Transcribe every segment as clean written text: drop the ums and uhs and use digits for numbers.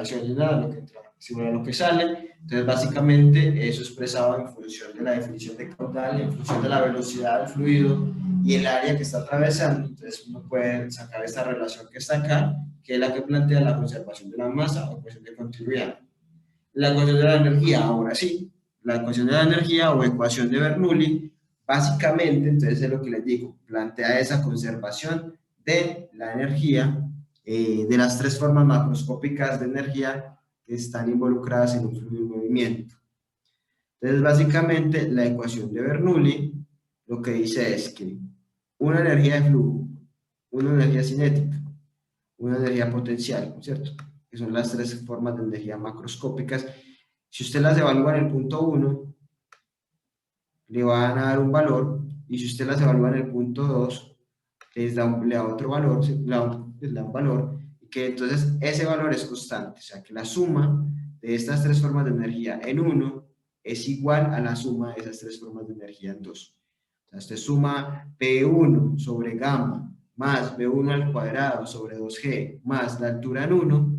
y nada, lo que entra igual a lo que sale. Entonces, básicamente, eso expresado en función de la definición de caudal, en función de la velocidad del fluido y el área que está atravesando. Entonces, uno puede sacar esta relación que está acá, que es la que plantea la conservación de la masa o ecuación de continuidad. La ecuación de la energía, ahora sí, la ecuación de la energía o ecuación de Bernoulli, básicamente, entonces es lo que les digo, plantea esa conservación de la energía, de las tres formas macroscópicas de energía que están involucradas en un fluido en movimiento. Entonces, básicamente, la ecuación de Bernoulli lo que dice es que una energía de flujo, una energía cinética, una energía potencial, ¿cierto? Que son las tres formas de energía macroscópicas. Si usted las evalúa en el punto 1, le van a dar un valor, y si usted las evalúa en el punto 2, le da otro valor, les da un valor, y que entonces ese valor es constante, o sea que la suma de estas tres formas de energía en 1 es igual a la suma de esas tres formas de energía en 2. O sea, usted suma P1 sobre gamma más B1 al cuadrado sobre 2G más la altura en 1,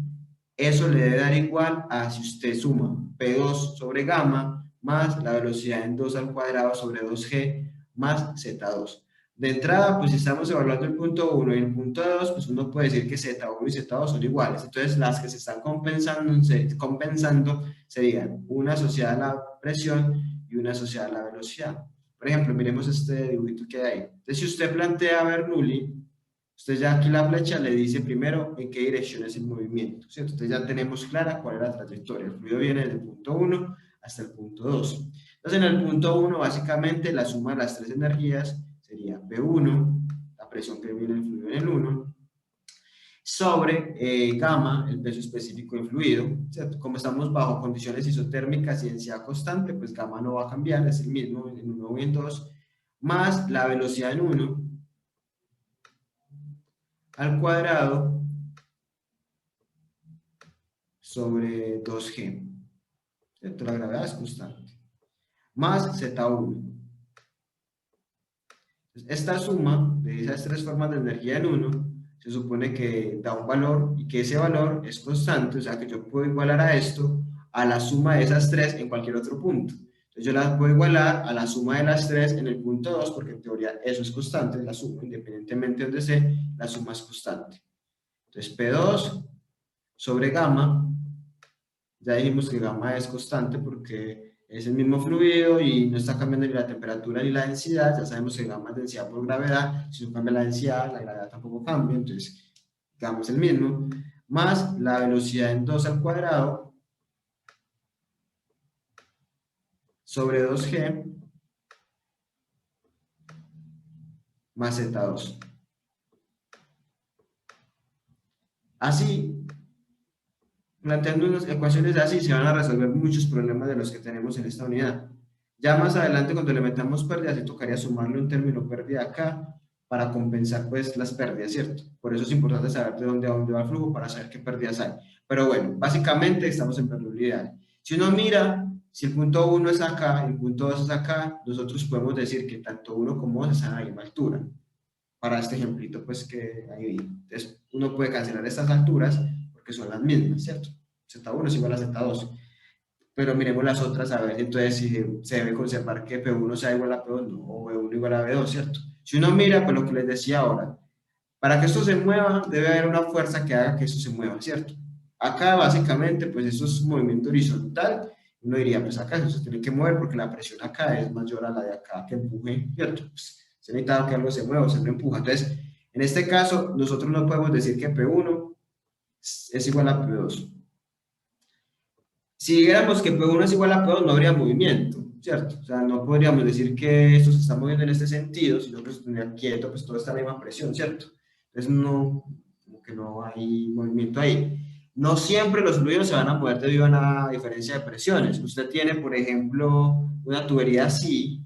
eso le debe dar igual a si usted suma P2 sobre gamma más la velocidad en 2 al cuadrado sobre 2G más Z2. De entrada, pues si estamos evaluando el punto 1 y el punto 2, pues uno puede decir que Z1 y Z2 son iguales. Entonces, las que se están compensando serían una asociada a la presión y una asociada a la velocidad. Por ejemplo, miremos este dibujito que hay ahí. Entonces, si usted plantea Bernoulli, usted ya aquí la flecha le dice primero en qué dirección es el movimiento, ¿cierto? Entonces ya tenemos clara cuál es la trayectoria. El fluido viene desde el punto 1 hasta el punto 2. Entonces en el punto 1 básicamente la suma de las tres energías sería P1, la presión que viene el fluido en el 1, sobre gamma, el peso específico del fluido, ¿cierto? Como estamos bajo condiciones isotérmicas y densidad constante, pues gamma no va a cambiar, es el mismo en 1 y en 2, más la velocidad en 1, al cuadrado sobre 2G. ¿Cierto? La gravedad es constante. Más Z1. Esta suma de esas tres formas de energía en 1 se supone que da un valor y que ese valor es constante, o sea que yo puedo igualar a esto a la suma de esas tres en cualquier otro punto. Entonces yo la puedo igualar a la suma de las tres en el punto 2 porque en teoría eso es constante, la suma, independientemente de donde esté, la suma es constante. Entonces P2 sobre gamma, ya dijimos que gamma es constante porque es el mismo fluido y no está cambiando ni la temperatura ni la densidad, ya sabemos que gamma es densidad por gravedad, si no cambia la densidad, la gravedad tampoco cambia, entonces gamma es el mismo, más la velocidad en 2 al cuadrado sobre 2G más Z2. Así, planteando unas ecuaciones así, se van a resolver muchos problemas de los que tenemos en esta unidad. Ya más adelante, cuando le metamos pérdidas, se tocaría sumarle un término pérdida acá para compensar pues las pérdidas, ¿cierto? Por eso es importante saber de dónde a dónde va el flujo para saber qué pérdidas hay. Pero bueno, básicamente estamos en Bernoulli ideal. Si uno mira, si el punto 1 es acá y el punto 2 es acá, nosotros podemos decir que tanto 1 como 2 están a la misma altura. Para este ejemplito pues que ahí vi. Entonces uno puede cancelar estas alturas porque son las mismas, ¿cierto? Z1 es igual a Z2. Pero miremos las otras a ver entonces si se debe conservar que P1 sea igual a P2 no, o B1 igual a B2, ¿cierto? Si uno mira, pues lo que les decía ahora, para que esto se mueva debe haber una fuerza que haga que esto se mueva, ¿cierto? Acá básicamente pues eso es un movimiento horizontal, uno diría pues acá eso se tiene que mover porque la presión acá es mayor a la de acá que empuje, ¿cierto? Pues, se necesita que algo se mueva o se empuja, entonces en este caso nosotros no podemos decir que P1 es igual a P2. Si dijéramos que P1 es igual a P2, no habría movimiento, ¿cierto? O sea, no podríamos decir que esto se está moviendo en este sentido, sino que se tendría quieto, pues todo está a la misma presión, ¿cierto? Entonces, no, como que no hay movimiento ahí. No siempre los fluidos se van a mover debido a una diferencia de presiones. Usted tiene, por ejemplo, una tubería así,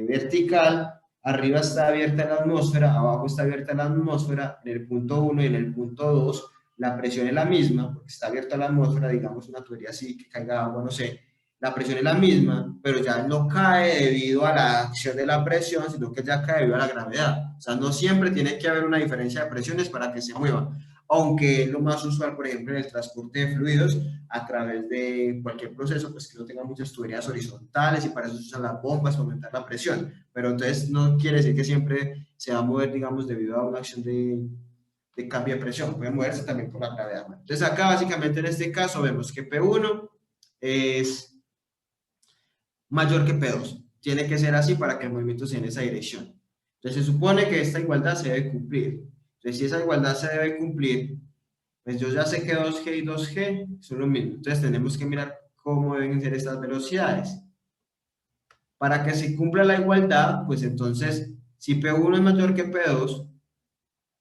vertical, arriba está abierta la atmósfera, abajo está abierta la atmósfera, en el punto 1 y en el punto 2 la presión es la misma, porque está abierta la atmósfera, digamos una tubería así, que caiga agua, no sé, la presión es la misma, pero ya no cae debido a la acción de la presión, sino que ya cae debido a la gravedad. O sea, no siempre tiene que haber una diferencia de presiones para que se mueva. aunque es lo más usual, por ejemplo, en el transporte de fluidos a través de cualquier proceso, pues que no tenga muchas tuberías horizontales, y para eso se usan las bombas para aumentar la presión, pero entonces no quiere decir que siempre se va a mover, digamos, debido a una acción de cambio de presión, puede moverse también por la gravedad. Entonces acá básicamente en este caso vemos que P1 es mayor que P2. Tiene que ser así para que el movimiento sea en esa dirección. Entonces se supone que esta igualdad se debe cumplir. Entonces si esa igualdad se debe cumplir, pues yo ya sé que 2G y 2G son lo mismo. Entonces tenemos que mirar cómo deben ser estas velocidades. Para que se cumpla la igualdad, pues entonces, si P1 es mayor que P2,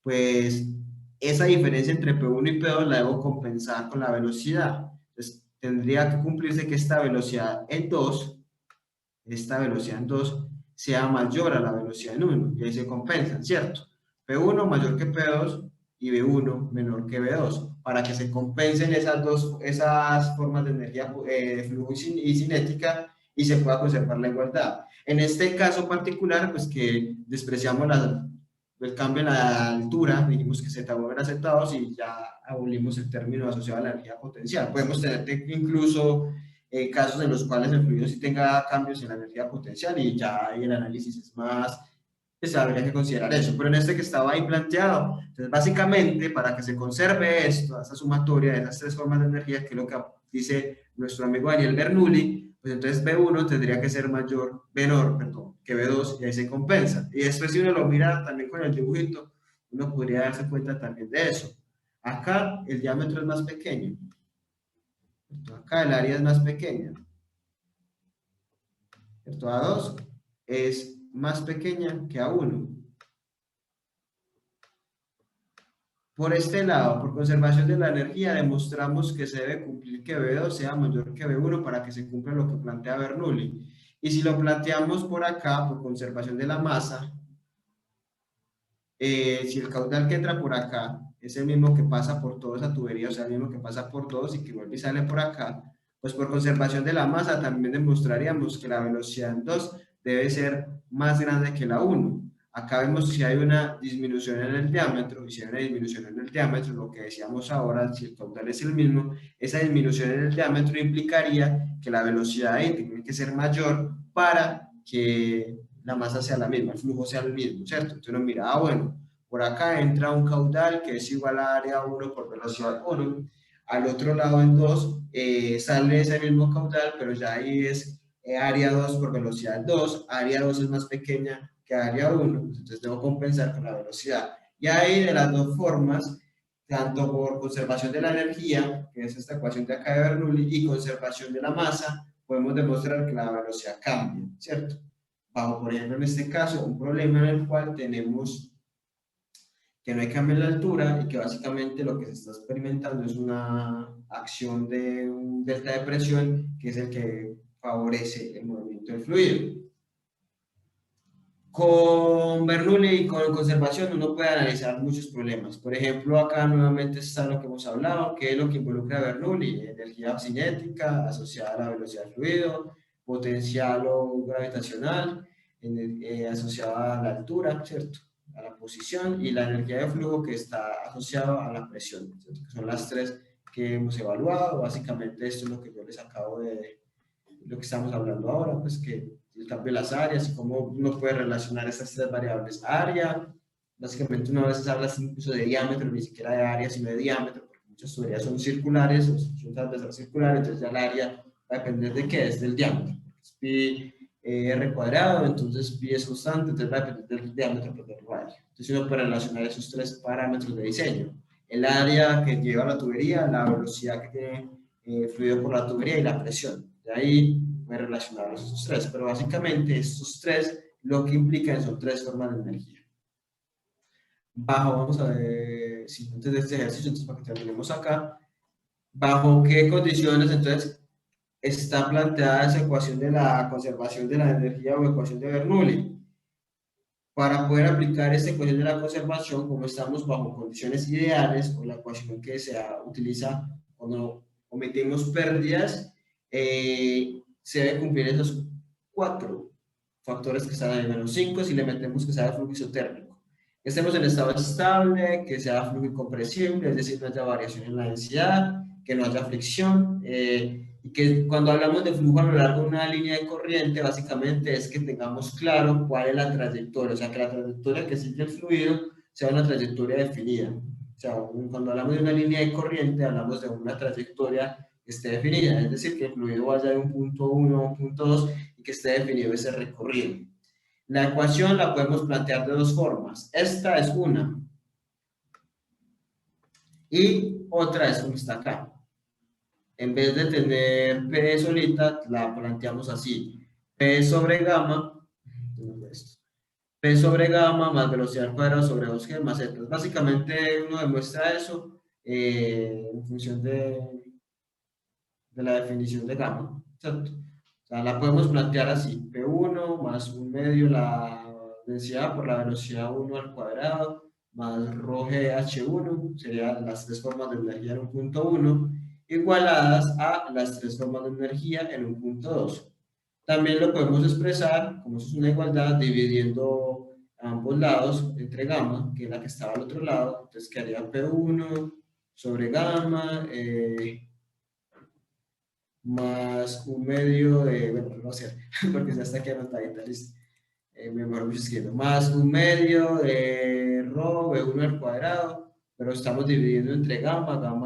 pues esa diferencia entre P1 y P2 la debo compensar con la velocidad. Entonces tendría que cumplirse que esta velocidad en 2 sea mayor a la velocidad en 1, y ahí se compensan, ¿cierto? P1 mayor que P2 y B1 menor que B2, para que se compensen esas formas de energía de flujo y cinética, y se pueda conservar la igualdad. En este caso particular, pues que despreciamos el cambio en la altura, dijimos que Z eran aceptados y ya abolimos el término asociado a la energía potencial. Podemos tener incluso casos en los cuales el fluido sí tenga cambios en la energía potencial, y ya ahí el análisis es más, pues habría que considerar eso, pero en este que estaba ahí planteado, entonces básicamente para que se conserve esto, esa sumatoria de esas tres formas de energía, que es lo que dice nuestro amigo Daniel Bernoulli, pues entonces B1 tendría que ser menor, perdón, que B2, y ahí se compensa. Y después si uno lo mira también con el dibujito, uno podría darse cuenta también de eso. Acá el diámetro es más pequeño, acá el área es más pequeña, ¿cierto? A2 es más pequeña que A1. Por este lado, por conservación de la energía, demostramos que se debe cumplir que B2 sea mayor que B1 para que se cumpla lo que plantea Bernoulli. Y si lo planteamos por acá, por conservación de la masa, si el caudal que entra por acá es el mismo que pasa por toda esa tubería, o sea, el mismo que pasa por todos y que vuelve y sale por acá, pues por conservación de la masa también demostraríamos que la velocidad en 2 debe ser más grande que la 1. Acá vemos si hay una disminución en el diámetro, y si hay una disminución en el diámetro, lo que decíamos ahora, si el caudal es el mismo, esa disminución en el diámetro implicaría que la velocidad ahí tiene que ser mayor para que la masa sea la misma, el flujo sea el mismo, ¿cierto? Entonces uno mira, bueno, por acá entra un caudal que es igual a área 1 por velocidad 1, al otro lado en 2 sale ese mismo caudal, pero ya ahí es área 2 por velocidad 2, área 2 es más pequeña que área 1, entonces debo compensar con la velocidad. Y ahí de las dos formas, tanto por conservación de la energía, que es esta ecuación de acá de Bernoulli, y conservación de la masa, podemos demostrar que la velocidad cambia, ¿cierto? Bajo, por ejemplo, en este caso, un problema en el cual tenemos que no hay cambio en la altura y que básicamente lo que se está experimentando es una acción de un delta de presión, que es el que favorece el movimiento del fluido. Con Bernoulli y con conservación uno puede analizar muchos problemas. Por ejemplo, acá nuevamente está lo que hemos hablado, que es lo que involucra a Bernoulli: energía cinética asociada a la velocidad del fluido, potencial o gravitacional asociada a la altura, ¿cierto?, a la posición, y la energía de flujo que está asociada a la presión, ¿cierto?, que son las tres que hemos evaluado. Básicamente esto es lo que yo les acabo de, lo que estamos hablando ahora, pues que el cambio de las áreas y cómo uno puede relacionar estas tres variables. Área, básicamente uno a veces habla incluso de diámetro, ni siquiera de área, sino de diámetro, porque muchas tuberías son circulares, o son transversales circulares, entonces ya el área va a depender de qué es del diámetro. Es pi r cuadrado, entonces pi es constante, entonces va a depender del diámetro por el radio. Entonces uno puede relacionar esos tres parámetros de diseño: el área que lleva la tubería, la velocidad que tiene fluido por la tubería y la presión. De ahí puede relacionar esos tres, pero básicamente estos tres lo que implican son tres formas de energía. Vamos a ver, si antes de este ejercicio, entonces para que terminemos acá, ¿bajo qué condiciones entonces está planteada esa ecuación de la conservación de la energía o ecuación de Bernoulli? Para poder aplicar esta ecuación de la conservación, como estamos bajo condiciones ideales, o la ecuación que se utiliza cuando omitimos pérdidas, se debe cumplir esos cuatro factores que están ahí, -5 si le metemos que sea de flujo isotérmico. Que estemos en estado estable, que sea flujo incompresible, es decir, no haya variación en la densidad, que no haya fricción, y que cuando hablamos de flujo a lo largo de una línea de corriente, básicamente es que tengamos claro cuál es la trayectoria, o sea, que la trayectoria que sigue el fluido sea una trayectoria definida. O sea, cuando hablamos de una línea de corriente, hablamos de una trayectoria que esté definida, es decir, que el fluido vaya de un punto 1 a un punto 2 y que esté definido ese recorrido. La ecuación la podemos plantear de dos formas. Esta es una y otra es como está acá. En vez de tener P solita, la planteamos así. P sobre gamma, P sobre gamma más velocidad al cuadrado sobre 2G más Z. Básicamente uno demuestra eso en función de la definición de gamma. ¿Cierto? O sea, la podemos plantear así. P1 más 1/2 la densidad por la velocidad 1 al cuadrado más rho g h1, serían las tres formas de energía en un punto 1, igualadas a las tres formas de energía en un punto 2. También lo podemos expresar, como eso es una igualdad, dividiendo ambos lados entre gamma, que es la que estaba al otro lado, entonces quedaría P1 sobre gamma, más 1/2 de, bueno, no sé, porque ya está aquí anotadita, listo. Mejor mucho escribiendo, más 1/2 de rho v1 al cuadrado, pero estamos dividiendo entre gamma, gamma